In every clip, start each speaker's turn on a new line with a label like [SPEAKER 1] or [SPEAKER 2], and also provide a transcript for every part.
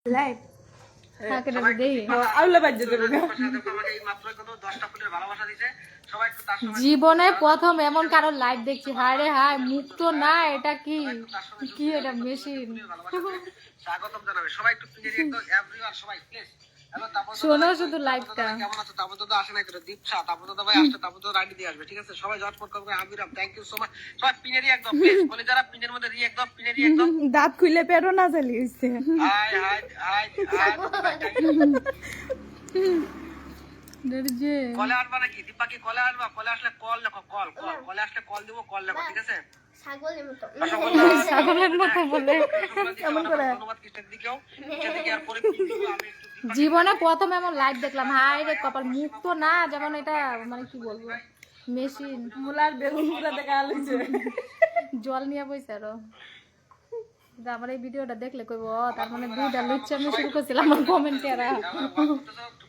[SPEAKER 1] Live
[SPEAKER 2] হ্যাঁ কেন দেই
[SPEAKER 1] আউলা বাজে দেব
[SPEAKER 2] জীবনে প্রথম এমন কারো লাইভ দেখছি। হায় রে হায়, মুখ তো না, এটা কি কি এটা মেশিন।
[SPEAKER 3] স্বাগতম জানাবে সবাই একটু প্লিজ একদম এভরিওয়ান সবাই প্লিজ। হ্যালো তাপস
[SPEAKER 2] শোনো শুধু লাইভটা।
[SPEAKER 3] কেমন আছো? তাপস দাদা আসে না করে দীপশা তাপস দাদা ভাই আসছে, তাপস দাদা আইডি দিয়ে আসবে, ঠিক আছে? সবাই ঝটপট করে আবিরাম থ্যাংক ইউ সো মাচ। সবাই পিনেরি একদম প্লিজ বলে যারা পিনের মধ্যে রি একদম পিনেরি একদম
[SPEAKER 1] দাঁত খুলে পেরো না চালি হইছে
[SPEAKER 3] হাই হাই হাই হাই
[SPEAKER 2] যে
[SPEAKER 3] কলে আসবা নাকি দীপা? কি কলে আসবা? কলে আসলে কল লেখো, কল কল কলে আসলে কল দিব, কল লেখো, ঠিক আছে?
[SPEAKER 4] ছাগলের মতো
[SPEAKER 2] ছাগলের মতো বলে
[SPEAKER 3] কেমন করে ধন্যবাদ কৃষ্ণের দিকেও সেদিকে আর পরে আমি একটু
[SPEAKER 2] জীবনে প্রথম এমন লাইভ দেখলাম। হায় রে কপাল, মুখ তো না, যেমন এটা মানে কি বলবো মেশিন।
[SPEAKER 1] মুলার বেগুন পুরা দেখা আলুছে
[SPEAKER 2] জল নিয়ে বইছে আরো। আমার এই ভিডিওটা দেখলে কইব তার মানে দুইটা লুচ্চা আমি শুরু করছিলাম আমার কমেন্টেরা।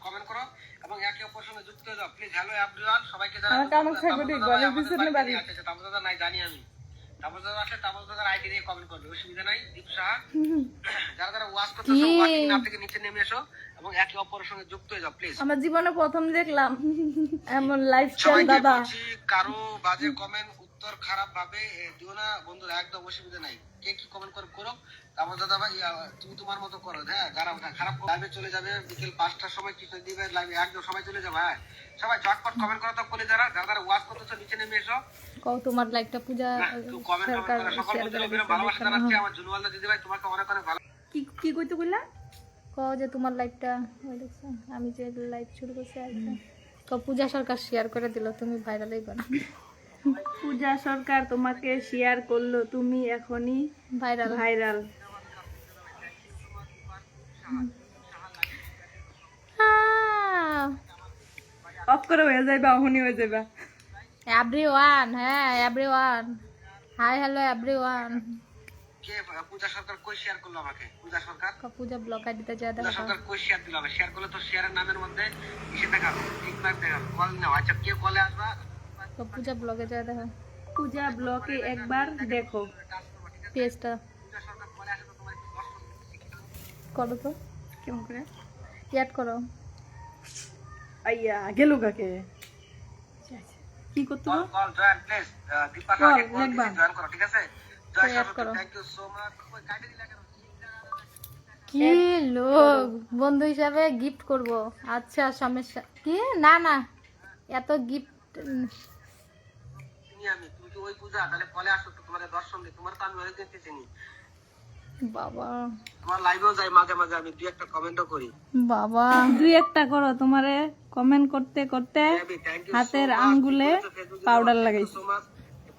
[SPEAKER 3] কমেন্ট করো এবং একে অপরের সঙ্গে যুক্ত হয়ে যাও প্লিজ। হ্যালো এভরিওয়ান সবাইকে জানাই
[SPEAKER 1] আমার কামক থাকবে ঠিক ঘরের পিছনে বাড়ি
[SPEAKER 3] আচ্ছা তাপস দাদা নাই জানি আমি। তাপস দাদা আসলে তাপস দাদার আইডি দিয়ে কমেন্ট করবে, অসুবিধা নাই। দীপশা যারা যারা ওয়াচ করতেছো ওয়াচিং নাম থেকে নিচে নেমে এসো এবং একে অপরের সঙ্গে যুক্ত হয়ে যাও প্লিজ।
[SPEAKER 1] আমার জীবনে প্রথম দেখলাম এমন লাইভ স্টাইল
[SPEAKER 3] সবাইকে
[SPEAKER 1] দাদা
[SPEAKER 3] বলছি কারো বাজে কমেন্ট উত্তর খারাপ ভাবে দিও না বন্ধুরা, একদম অসুবিধা নাই। কে কি কমেন্ট করো তারপর দাদা ভাই তুমি তোমার মতো করো। হ্যাঁ যারা খারাপ লাইভে চলে যাবে বিকেল 5টার সময় কিছু দিবে লাইভে একদম সবাই চলে যাবে। হ্যাঁ সবাই ঝটপট কমেন্ট করো তো বলে যারা যারা ওয়াচ করতেছো নিচে নেমে এসো।
[SPEAKER 2] কও তোমার লাইকটা পূজা
[SPEAKER 3] কমেন্ট করো সকল বন্ধুদের ভালোবাসা জানাচ্ছি। আমার জুনওয়ালদা দিদি ভাই তোমাকে অনেক অনেক ভালো।
[SPEAKER 1] কি কি কইতে কইলা
[SPEAKER 2] কও যে তোমার লাইভটা ওই দেখছো আমি যে লাইভ শুরু করছি আজকে। কও পূজা সরকার শেয়ার করে দিল, তুমি ভাইরাল হইবা না।
[SPEAKER 1] পূজা সরকার তোমাকে শেয়ার করলো, তুমি এখনই
[SPEAKER 2] ভাইরাল
[SPEAKER 1] ভাইরাল। অফ করে হয়ে যাইবা, অহনি হয়ে যাইবা।
[SPEAKER 2] এভরিওয়ান, হ্যাঁ এভরিওয়ান, হাই হ্যালো এভরিওয়ান।
[SPEAKER 3] কে পূজা সরকার কই শেয়ার করলো আমাকে? পূজা সরকার
[SPEAKER 2] পূজা ব্লক আইডিতে যা
[SPEAKER 3] পূজা
[SPEAKER 2] দেখা।
[SPEAKER 3] সরকার কই শেয়ার দিল? শেয়ার করলে তো শেয়ারের নামের মধ্যে এসে দেখাবো, ঠিক না? দেখাবো কল নাও। আচ্ছা কেউ কলে আসবা
[SPEAKER 2] পূজা ব্লগে যা দেখা,
[SPEAKER 1] পূজা ব্লকে একবার দেখো
[SPEAKER 2] পেজটা
[SPEAKER 3] পূজা সরকার কলে আসে তো তোমার একটু দর্শন
[SPEAKER 2] করো তো,
[SPEAKER 1] কেমন করে
[SPEAKER 2] অ্যাড করো।
[SPEAKER 1] আইয়া গেল কাকে কি করতে
[SPEAKER 3] কল
[SPEAKER 1] হবে?
[SPEAKER 3] Call join please Dipa
[SPEAKER 1] call
[SPEAKER 3] কাকে কল
[SPEAKER 1] লিখবা।
[SPEAKER 3] জয়েন করো, ঠিক আছে? জয়
[SPEAKER 2] অ্যাড
[SPEAKER 3] সরকার
[SPEAKER 2] করো।
[SPEAKER 3] Thank you so much. কই কাটে দিলা কেন?
[SPEAKER 2] কি লোক বন্ধু হিসাবে গিফট করব। আচ্ছা সমস্যা কি? না না এত গিফট
[SPEAKER 3] চিনি আমি, তুমি কি ওই পূজা? তাহলে কলে আসো তো তোমার দর্শন দিই। তোমার তো আমি অনেকদিন থেকে চিনি,
[SPEAKER 2] বাবা
[SPEAKER 3] তোমার লাইভেও যাই মাঝে মাঝে, আমি দুই একটা কমেন্টও করি।
[SPEAKER 2] বাবা
[SPEAKER 1] দুই একটা করো, তোমারে কমেন্ট করতে করতে
[SPEAKER 3] থ্যাংক ইউ
[SPEAKER 1] হাতের আঙ্গুলে পাউডার লাগাইছি।
[SPEAKER 3] So much.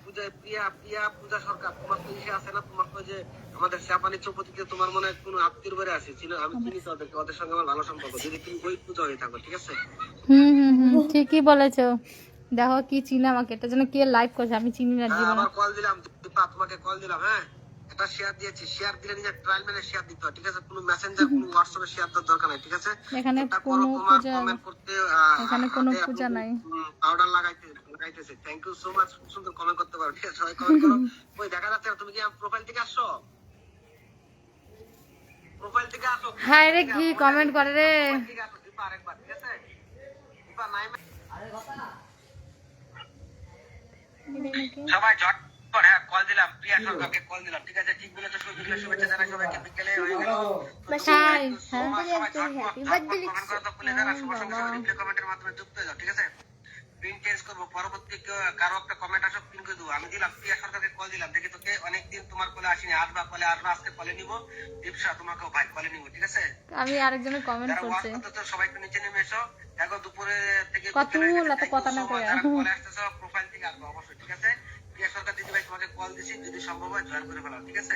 [SPEAKER 3] পূজা প্রিয়া প্রিয়া পূজা সরকার তোমার তো ইসে আছে না, তোমার তো যে আমাদের শ্যাপালি চৌপতিতে তোমার মনে হয় কোনো আত্মীয় বাড়ি আছে ছিল, আমি চিনি তো ওদেরকে, ওদের সঙ্গে আমার ভালো সম্পর্ক। যদি তুমি ওই পূজা হয়ে থাকো, ঠিক আছে?
[SPEAKER 2] ঠিকই বলেছো। দেখো কি চিনি আমাকে, এটা যেন কে লাইভ করছে, আমি চিনি না জীবনে।
[SPEAKER 3] আবার কল দিলাম দীপা, তোমাকে কল দিলাম। হ্যাঁ এটা শেয়ার দিয়েছি, শেয়ার দিলে নিজের ট্রায়াল মেনে শেয়ার দিতে হয়, ঠিক আছে? কোনো মেসেঞ্জার কোনো হোয়াটসঅ্যাপে শেয়ার দেওয়ার দরকার নাই, ঠিক আছে?
[SPEAKER 2] এখানে
[SPEAKER 3] এটা
[SPEAKER 2] কোনো
[SPEAKER 3] করো, তোমার
[SPEAKER 2] পূজা,
[SPEAKER 3] কমেন্ট করতে
[SPEAKER 2] এখানে কোনো পূজা নাই।
[SPEAKER 3] পাউডার লাগাইতেছে। Thank you so much. খুব সুন্দর কমেন্ট করতে পারো, ঠিক আছে? সবাই কমেন্ট করো। ওই দেখা যাচ্ছে না, তুমি কি প্রোফাইল থেকে আসছো? প্রোফাইল থেকে আসো।
[SPEAKER 2] হায় রে কি কমেন্ট করে রে।
[SPEAKER 3] প্রোফাইল থেকে আসো দীপা, আরেকবার, ঠিক আছে? দীপা নাই সবাই ঝট করে কল দিলাম, প্রিয়া সরকারকে কল দিলাম, ঠিক আছে? ঠিক বলেছো, বিকেলে শুভেচ্ছা জানাই সবাইকে। বিকেলে হয়ে গেল
[SPEAKER 2] হাই
[SPEAKER 3] কমেন্টের মাধ্যমে যুক্ত হয়ে যাও, ঠিক আছে? পিন চেঞ্জ করবো, পরবর্তী কারো একটা কমেন্ট আসো পিন করে দেবো। আমি দিলাম প্রিয়া সরকারকে কল দিলাম, দেখি তোকে অনেকদিন তোমার কলে আসিনি, আসবা কলে আসবা, আজকে কলে নিবো। দীপশা তোমাকেও ভাই কলে নিবো, ঠিক আছে?
[SPEAKER 2] আমি আরেকজনের কমেন্ট
[SPEAKER 3] যারা ওয়াচ
[SPEAKER 2] করছে
[SPEAKER 3] করতেছো সবাই একটু নিচে নেমে এসো। দেখো দুপুরে থেকে
[SPEAKER 2] কত এত কথা না কয়া।
[SPEAKER 3] যারা কলে আসতেছো প্রোফাইল থেকে আসবো অবশ্যই, ঠিক আছে? প্রিয়া সরকার দিদি ভাই তোমাকে কল দিছি, যদি সম্ভব হয় জয়েন করে ফেলাও, ঠিক আছে?